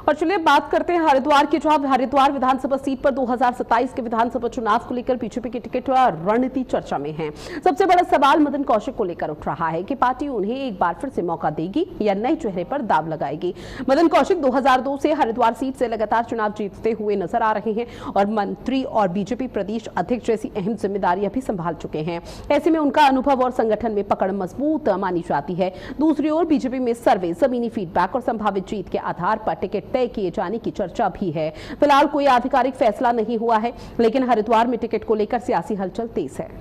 और चलिए बात करते हैं हरिद्वार की, जहां हरिद्वार विधानसभा सीट पर 2027 के विधानसभा चुनाव को लेकर बीजेपी की टिकट रणनीति चर्चा में है। सबसे बड़ा सवाल मदन कौशिक को लेकर उठ रहा है कि पार्टी उन्हें एक बार फिर से मौका देगी या नए चेहरे पर दाव लगाएगी। मदन कौशिक 2002 से हरिद्वार सीट से लगातार चुनाव जीतते हुए नजर आ रहे हैं और मंत्री और बीजेपी प्रदेश अध्यक्ष जैसी अहम जिम्मेदारियां भी संभाल चुके हैं। ऐसे में उनका अनुभव और संगठन में पकड़ मजबूत मानी जाती है। दूसरी ओर बीजेपी में सर्वे, जमीनी फीडबैक और संभावित जीत के आधार पर टिकट तय किए जाने की चर्चा भी है। फिलहाल कोई आधिकारिक फैसला नहीं हुआ है, लेकिन हरिद्वार में टिकट को लेकर सियासी हलचल तेज है।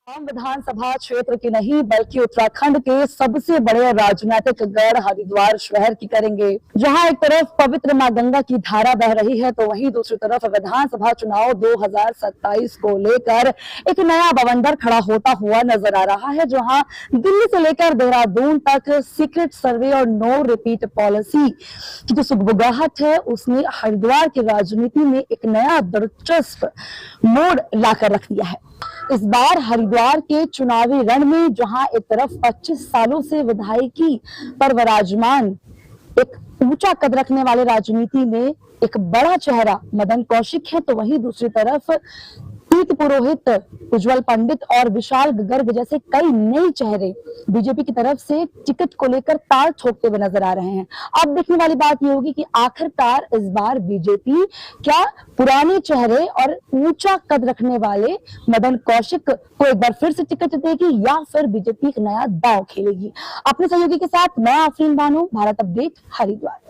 विधानसभा क्षेत्र की नहीं बल्कि उत्तराखंड के सबसे बड़े राजनीतिक गढ़ हरिद्वार शहर की करेंगे, जहां एक तरफ पवित्र मां गंगा की धारा बह रही है तो वहीं दूसरी तरफ विधानसभा चुनाव 2027 को लेकर एक नया बवंडर खड़ा होता हुआ नजर आ रहा है। जहां दिल्ली से लेकर देहरादून तक सीक्रेट सर्वे और नो रिपीट पॉलिसी की जो सुगबुगाहट है उसने हरिद्वार की राजनीति में एक नया दिलचस्प मोड़ लाकर रख दिया है। इस बार हरिद्वार के चुनावी रण में जहां एक तरफ 25 सालों से विधायकी पर विराजमान एक ऊंचा कद रखने वाले राजनीति में एक बड़ा चेहरा मदन कौशिक है, तो वहीं दूसरी तरफ प्रीत पुरोहित, उज्जवल पंडित और विशाल गर्ग जैसे कई नए चेहरे बीजेपी की तरफ से टिकट को लेकर ताल ठोकते हुए नजर आ रहे हैं। अब देखने वाली बात यह होगी कि आखिरकार इस बार बीजेपी क्या पुराने चेहरे और ऊंचा कद रखने वाले मदन कौशिक को एक बार फिर से टिकट देगी या फिर बीजेपी एक नया दांव खेलेगी। अपने सहयोगी के साथ मैं आफरीन बानो, भारत अपडेट, हरिद्वार।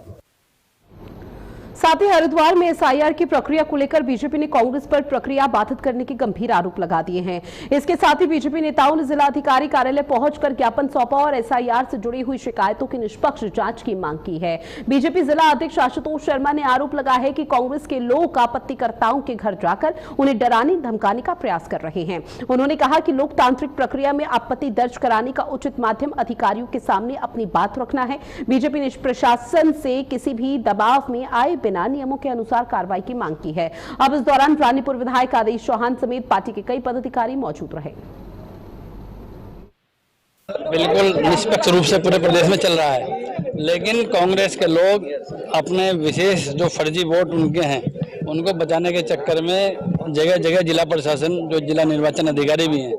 साथ ही हरिद्वार में एसआईआर की प्रक्रिया को लेकर बीजेपी ने कांग्रेस पर प्रक्रिया बाधित करने के गंभीर आरोप लगा दिए हैं। इसके साथ ही बीजेपी नेताओं ने जिलाधिकारी कार्यालय पहुंचकर ज्ञापन सौंपा और एसआईआर से जुड़ी हुई शिकायतों की निष्पक्ष जांच की मांग की है। बीजेपी जिला अध्यक्ष आशुतोष शर्मा ने आरोप लगाया है कि कांग्रेस के लोग आपत्तिकर्ताओं के घर जाकर उन्हें डराने धमकाने का प्रयास कर रहे हैं। उन्होंने कहा कि लोकतांत्रिक प्रक्रिया में आपत्ति दर्ज कराने का उचित माध्यम अधिकारियों के सामने अपनी बात रखना है। बीजेपी ने प्रशासन से किसी भी दबाव में आए बिना नियमों के अनुसार कार्रवाई की मांग की है। अब इस दौरान रानीपुर विधायक आदेश चौहान समेत पार्टी के कई पदाधिकारी मौजूद रहे। बिल्कुल निष्पक्ष रूप से पूरे प्रदेश में चल रहा है, लेकिन कांग्रेस के लोग अपने विशेष जो फर्जी वोट उनके हैं उनको बचाने के चक्कर में जगह जगह जिला प्रशासन, जो जिला निर्वाचन अधिकारी भी हैं,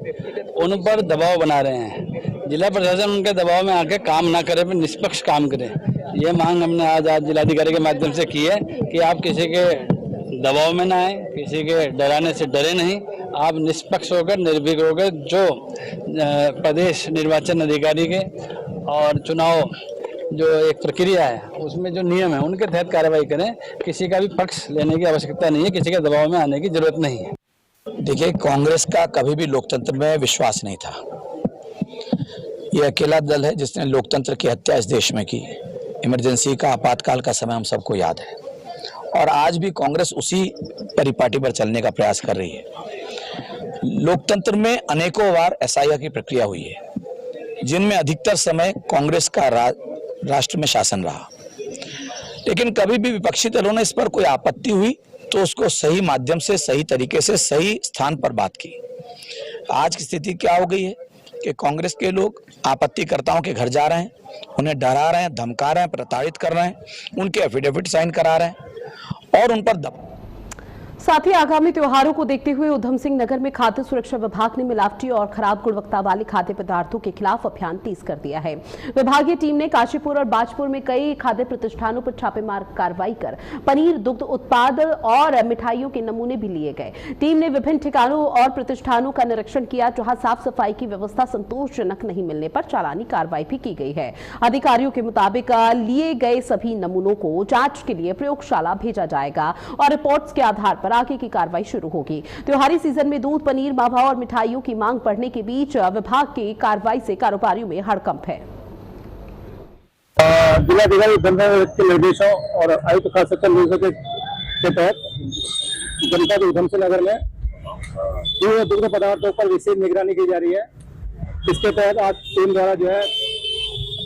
उन पर दबाव बना रहे हैं। जिला प्रशासन उनके दबाव में आके काम ना करे, पर निष्पक्ष काम करे। ये मांग हमने आज जिलाधिकारी के माध्यम से की है कि आप किसी के दबाव में ना आए, किसी के डराने से डरे नहीं, आप निष्पक्ष होकर, निर्भीक होकर जो प्रदेश निर्वाचन अधिकारी के और चुनाव जो एक प्रक्रिया है उसमें जो नियम है उनके तहत कार्रवाई करें। किसी का भी पक्ष लेने की आवश्यकता नहीं है, किसी के दबाव में आने की जरूरत नहीं है। देखिए, कांग्रेस का कभी भी लोकतंत्र में विश्वास नहीं था। ये अकेला दल है जिसने लोकतंत्र की हत्या इस देश में की। इमरजेंसी का, आपातकाल का समय हम सबको याद है, और आज भी कांग्रेस उसी परिपाटी पर चलने का प्रयास कर रही है। लोकतंत्र में अनेकों बार एसआईआर की प्रक्रिया हुई है, जिनमें अधिकतर समय कांग्रेस का राष्ट्र में शासन रहा, लेकिन कभी भी विपक्षी दलों ने इस पर कोई आपत्ति हुई तो उसको सही माध्यम से, सही तरीके से, सही स्थान पर बात की। आज की स्थिति क्या हो गई है कि कांग्रेस के लोग आपत्तिकर्ताओं के घर जा रहे हैं, उन्हें डरा रहे हैं, धमका रहे हैं, प्रताड़ित कर रहे हैं, उनके एफिडेविट साइन करा रहे हैं और उन पर दबाव। साथ ही आगामी त्योहारों को देखते हुए उधम सिंह नगर में खाद्य सुरक्षा विभाग ने मिलावटी और खराब गुणवत्ता वाले खाद्य पदार्थों के खिलाफ अभियान तेज कर दिया है। विभागीय टीम ने काशीपुर और बाजपुर में कई खाद्य प्रतिष्ठानों पर छापेमार कार्रवाई कर पनीर, दुग्ध उत्पाद और मिठाइयों के नमूने भी लिए गए। टीम ने विभिन्न ठिकानों और प्रतिष्ठानों का निरीक्षण किया, जहां साफ सफाई की व्यवस्था संतोषजनक नहीं मिलने पर चालानी कार्रवाई भी की गई है। अधिकारियों के मुताबिक लिए गए सभी नमूनों को जांच के लिए प्रयोगशाला भेजा जाएगा और रिपोर्ट्स के आधार पर आगे की कार्रवाई शुरू होगी। त्योहारी सीजन में दूध, पनीर, मावा और मिठाइयों की मांग बढ़ने के बीच विभाग की कार्रवाई से कारोबारियों में हड़कंप है। जिलाधिकारी के निर्देशों और आयुक्त खास सचिव निर्देशों के तहत जनपद उधम सिंह नगर में दुग्ध पदार्थों पर विशेष निगरानी की जा रही है। इसके तहत आज टीम द्वारा जो है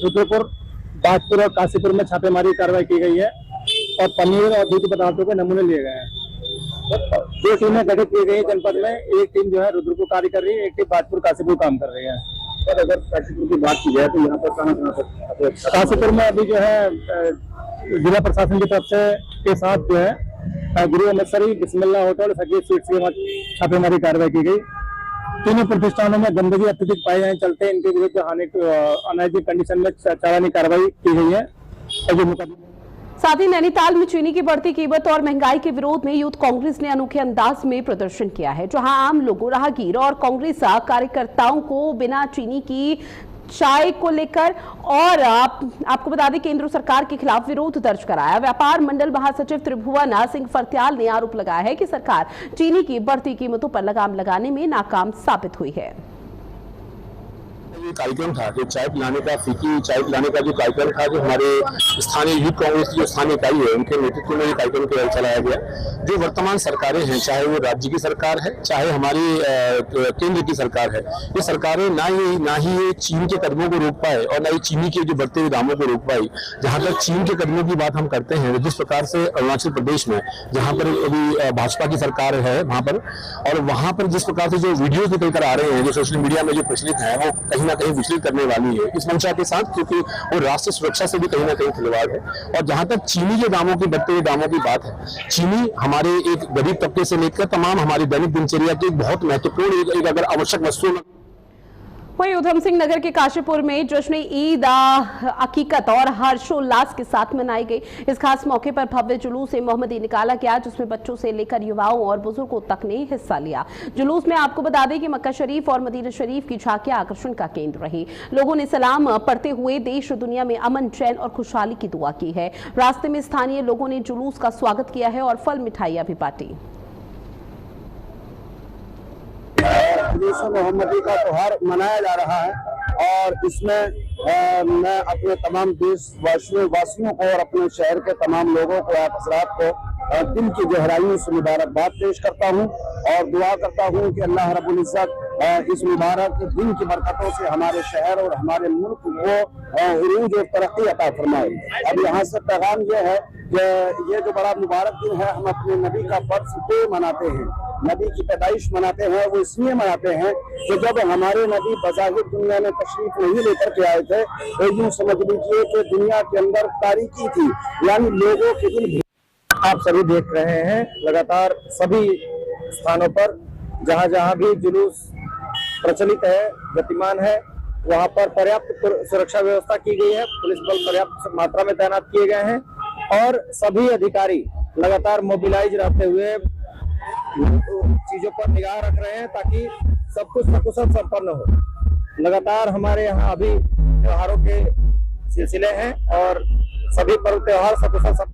रुद्रपुर, बाजपुर और काशीपुर में छापेमारी कार्रवाई की गई है और पनीर और दूध पदार्थों के नमूने लिए गए हैं। दो टीमें गठित की गई जनपद में। एक टीम जो है रुद्रपुर कार्य कर रही है, एक टीम बाजपुर, काशीपुर काम कर रही है। पर अगर काशीपुर की बात की जाए तो यहाँ पर कहाँ तक काशीपुर में अभी जो है जिला प्रशासन की तरफ से के साथ जो है गुरु अमृतसरी बिस्मिल्लाह होटल सकीर स्वीट्स की छापेमारी कार्रवाई की गई। तीनों प्रतिष्ठानों में गंदगी अत्यधिक पाए जाने चलते इनके विरुद्ध अनहाइजीनिक कंडीशन में चालानी कार्रवाई की गई है। साथ ही नैनीताल में चीनी की बढ़ती कीमत और महंगाई के विरोध में यूथ कांग्रेस ने अनोखे अंदाज में प्रदर्शन किया है, जहां आम लोगों, राहगीर और कांग्रेस कार्यकर्ताओं को बिना चीनी की चाय को लेकर और आपको बता दें केंद्र सरकार के खिलाफ विरोध दर्ज कराया। व्यापार मंडल महासचिव त्रिभुवन सिंह फर्त्याल ने आरोप लगाया है कि सरकार चीनी की बढ़ती कीमतों पर लगाम लगाने में नाकाम साबित हुई है। ये कार्यक्रम था जो चाय पिलाने का, फीकी चाय पिलाने का जो कार्यक्रम था, जो हमारे स्थानीय यूथ कांग्रेस की जो स्थानीय इकाई है उनके नेतृत्व में ये कार्यक्रम चलाया गया। जो वर्तमान सरकारें हैं, चाहे वो राज्य की सरकार है चाहे हमारी केंद्र की सरकार है, ये सरकारें ना ही ये चीन के कदमों को रोक पाए और ना ही चीनी के जो बढ़ते हुए दामों को रोक पाई। जहां तक चीन के कदमों की बात हम करते हैं, जिस प्रकार से अरुणाचल प्रदेश में जहां पर अभी भाजपा की सरकार है वहां पर जिस प्रकार से जो वीडियोज निकल कर आ रहे हैं, जो सोशल मीडिया में जो प्रचलित है, वो कहीं ना कहीं विचलित करने वाली है इस मंशा के साथ, क्योंकि वो राष्ट्रीय सुरक्षा से भी कहीं ना कहीं खिलवाड़ है। और जहां तक चीनी के दामों की बढ़ते हुए दामों की बात है, चीनी हमारे एक गरीब तबके से लेकर तमाम हमारी दैनिक दिनचर्या की एक बहुत महत्वपूर्ण एक अगर आवश्यक वस्तु। वहीं उधम सिंह नगर के काशीपुर में जश्न ईद अकीकत और हर्षोल्लास के साथ मनाई गई। इस खास मौके पर भव्य जुलूस मोहम्मदी निकाला गया, जिसमें बच्चों से लेकर युवाओं और बुजुर्गों तक ने हिस्सा लिया। जुलूस में आपको बता दें कि मक्का शरीफ और मदीना शरीफ की झांकियां आकर्षण का केंद्र रही। लोगों ने सलाम पढ़ते हुए देश दुनिया में अमन, चैन और खुशहाली की दुआ की है। रास्ते में स्थानीय लोगों ने जुलूस का स्वागत किया है और फल मिठाइयां भी बांटी। मोहम्मदी का त्योहार मनाया जा रहा है और इसमें मैं अपने तमाम देशवासियों को और अपने शहर के तमाम लोगों को, हज़रात को दिल की गहराइयों से मुबारकबाद पेश करता हूं और दुआ करता हूं कि अल्लाह रब्बुल इज्जत इस मुबारक दिन की बरकतों से हमारे शहर और हमारे मुल्क को उरूज और तरक्की अता फरमाए। अब यहाँ से पैगाम यह है कि ये जो बड़ा मुबारक दिन है, हम अपने नबी का बर्थडे मनाते हैं, नबी की पैदाइश मनाते हैं। वो इसलिए मनाते हैं कि जब हमारे नबी बज़ाहिर दुनिया में तशरीफ नहीं लेकर के आए थे तो यूं समझ लीजिए कि दुनिया के अंदर तारीकी थी, यानी लोगों के दिल। आप सभी देख रहे हैं लगातार सभी स्थानों पर जहां जहां भी जुलूस प्रचलित है, गतिमान है, वहां पर पर्याप्त सुरक्षा व्यवस्था की गई है। पुलिस बल पर्याप्त मात्रा में तैनात किए गए हैं और सभी अधिकारी लगातार मोबिलाइज रहते हुए चीजों पर निगाह रख रहे हैं ताकि सब कुछ सकुशल संपन्न हो। लगातार हमारे यहाँ अभी त्योहारों के सिलसिले हैं और सभी पर्व त्योहार सकुशल।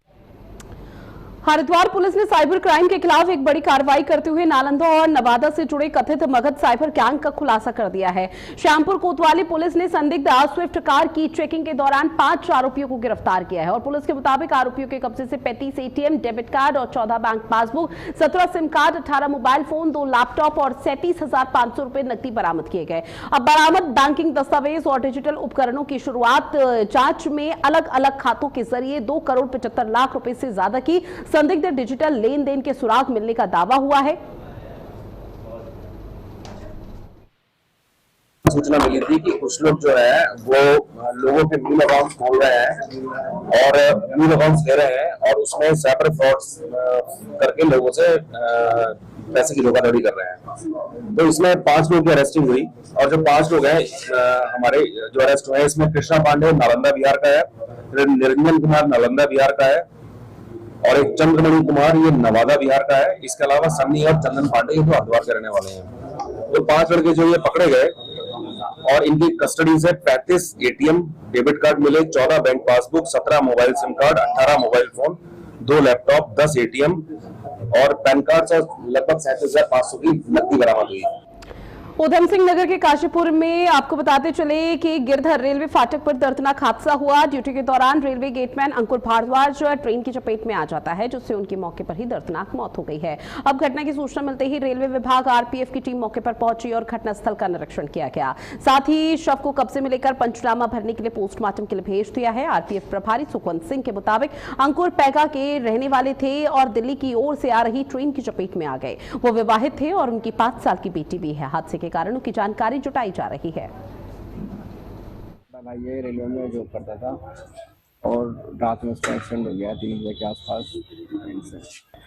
हरिद्वार पुलिस ने साइबर क्राइम के खिलाफ एक बड़ी कार्रवाई करते हुए नालंदा और नवादा से जुड़े कथित मगध साइबर गैंग का खुलासा कर दिया है। श्यामपुर कोतवाली पुलिस ने संदिग्ध स्विफ्ट कार की चेकिंग के दौरान 5 आरोपियों को गिरफ्तार किया है और पुलिस के मुताबिक आरोपियों के कब्जे से 35 एटीएम, डेबिट कार्ड और 14 bank passbook, 17 SIM card, 18 mobile phone, 2 laptop और 37,500 रुपए नकदी बरामद किए गए। अब बरामद बैंकिंग दस्तावेज और डिजिटल उपकरणों की शुरुआत जांच में अलग अलग खातों के जरिए 2 करोड़ 75 लाख रुपए से ज्यादा की संदिग्ध डिजिटल लेन देन के सुराग मिलने का दावा हुआ है। सूचना मिली थी कि कुछ लोग जो है वो लोगों के मूल अकाउंट खोल रहे हैं और मूल अकाउंट ले रहे हैं और उसमें साइबर फ्रॉड्स करके लोगों से पैसे की धोखाधड़ी कर रहे हैं। तो इसमें 5 लोगों की अरेस्टिंग हुई और जो 5 लोग हैं हमारे जो अरेस्ट हुए, इसमें कृष्णा पांडे नालंदा बिहार का है, निरंजन कुमार नालंदा बिहार का है और एक चंद्रमणि कुमार ये नवादा बिहार का है। इसके अलावा सन्नी और चंदन पांडे ये तो हरिद्वार के रहने वाले हैं। तो 5 लड़के जो ये पकड़े गए और इनकी कस्टडी से 35 एटीएम, डेबिट कार्ड मिले, 14 bank passbook, 17 mobile SIM card, 18 mobile phone, 2 laptop, 10 ATM और पैन कार्ड से लगभग 37,500 की नकदी बरामद हुई। उधम सिंह नगर के काशीपुर में आपको बताते चले कि गिरधर रेलवे फाटक पर दर्दनाक हादसा हुआ। ड्यूटी के दौरान रेलवे गेटमैन अंकुर भारद्वाज ट्रेन की चपेट में आ जाता है, जिससे उनकी मौके पर ही दर्दनाक मौत हो गई है। अब घटना की सूचना मिलते ही रेलवे विभाग आरपीएफ की टीम मौके पर पहुंची और घटनास्थल का निरीक्षण किया गया। साथ ही शव को कब्जे में लेकर पंचनामा भरने के लिए पोस्टमार्टम के लिए भेज दिया है। आरपीएफ प्रभारी सुखवंत सिंह के मुताबिक अंकुर पैगा के रहने वाले थे और दिल्ली की ओर से आ रही ट्रेन की चपेट में आ गए। वो विवाहित थे और उनकी 5 साल की बेटी भी है। हादसे के कारणों की जानकारी जुटाई जा रही है। भाई ये रेलवे में जॉब करता था और रात में उसका एक्सीडेंट हो गया 3 बजे के आसपास ट्रेन से।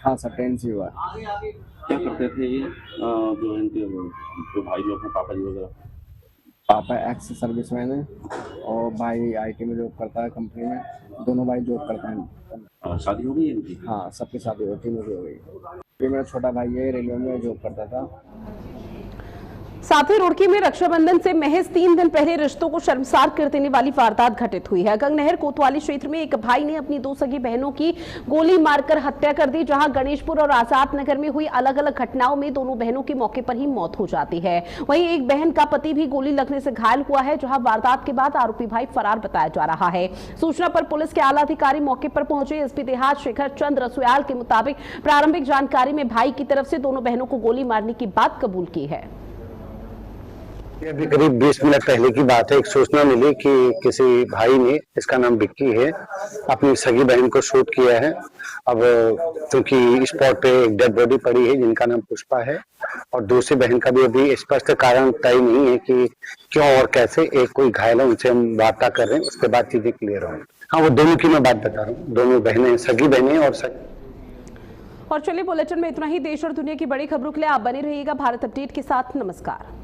हाँ सर, ट्रेन से हुआ। क्या करते थे ये जो इनके जो भाई लोग हैं, पापा जी वगैरह? पापा एक्स सर्विसमैन है और भाई आईटी में जॉब करता है कंपनी में। दोनों भाई जॉब करते हैं। शादी हो गई है इनकी? हाँ, सबकी शादी हो, तीनों की हो गई। ये मेरा छोटा भाई है, रेलवे में जॉब करता था। साथ ही रुड़की में रक्षाबंधन से महज 3 दिन पहले रिश्तों को शर्मसार कर देने वाली वारदात घटित हुई है। गंगनहर कोतवाली क्षेत्र में एक भाई ने अपनी 2 सगी बहनों की गोली मारकर हत्या कर दी। जहां गणेशपुर और आजाद नगर में हुई अलग अलग घटनाओं में दोनों बहनों की मौके पर ही मौत हो जाती है। वहीं एक बहन का पति भी गोली लगने से घायल हुआ है। जहां वारदात के बाद आरोपी भाई फरार बताया जा रहा है। सूचना पर पुलिस के आला अधिकारी मौके पर पहुंचे। एसपी देहात शेखर चंद रसोयाल के मुताबिक प्रारंभिक जानकारी में भाई की तरफ से दोनों बहनों को गोली मारने की बात कबूल की है। अभी करीब 20 मिनट पहले की बात है। एक सूचना मिली कि किसी भाई ने, इसका नाम विक्की है, अपनी सगी बहन को शूट किया है। अब क्योंकि स्पॉट पे एक डेड बॉडी पड़ी है जिनका नाम पुष्पा है और दूसरी बहन का भी अभी स्पष्ट कारण तय नहीं है कि क्यों और कैसे एक कोई घायल है, उनसे हम वार्ता कर रहे हैं, उसके बाद चीजें क्लियर होंगी। हाँ, वो दोनों की मैं बात बता रहा हूँ, दोनों बहनें, सगी बहनें और चलिए बुलेटिन में इतना ही। देश और दुनिया की बड़ी खबरों के लिए आप बने रहिएगा भारत अपडेट के साथ। नमस्कार।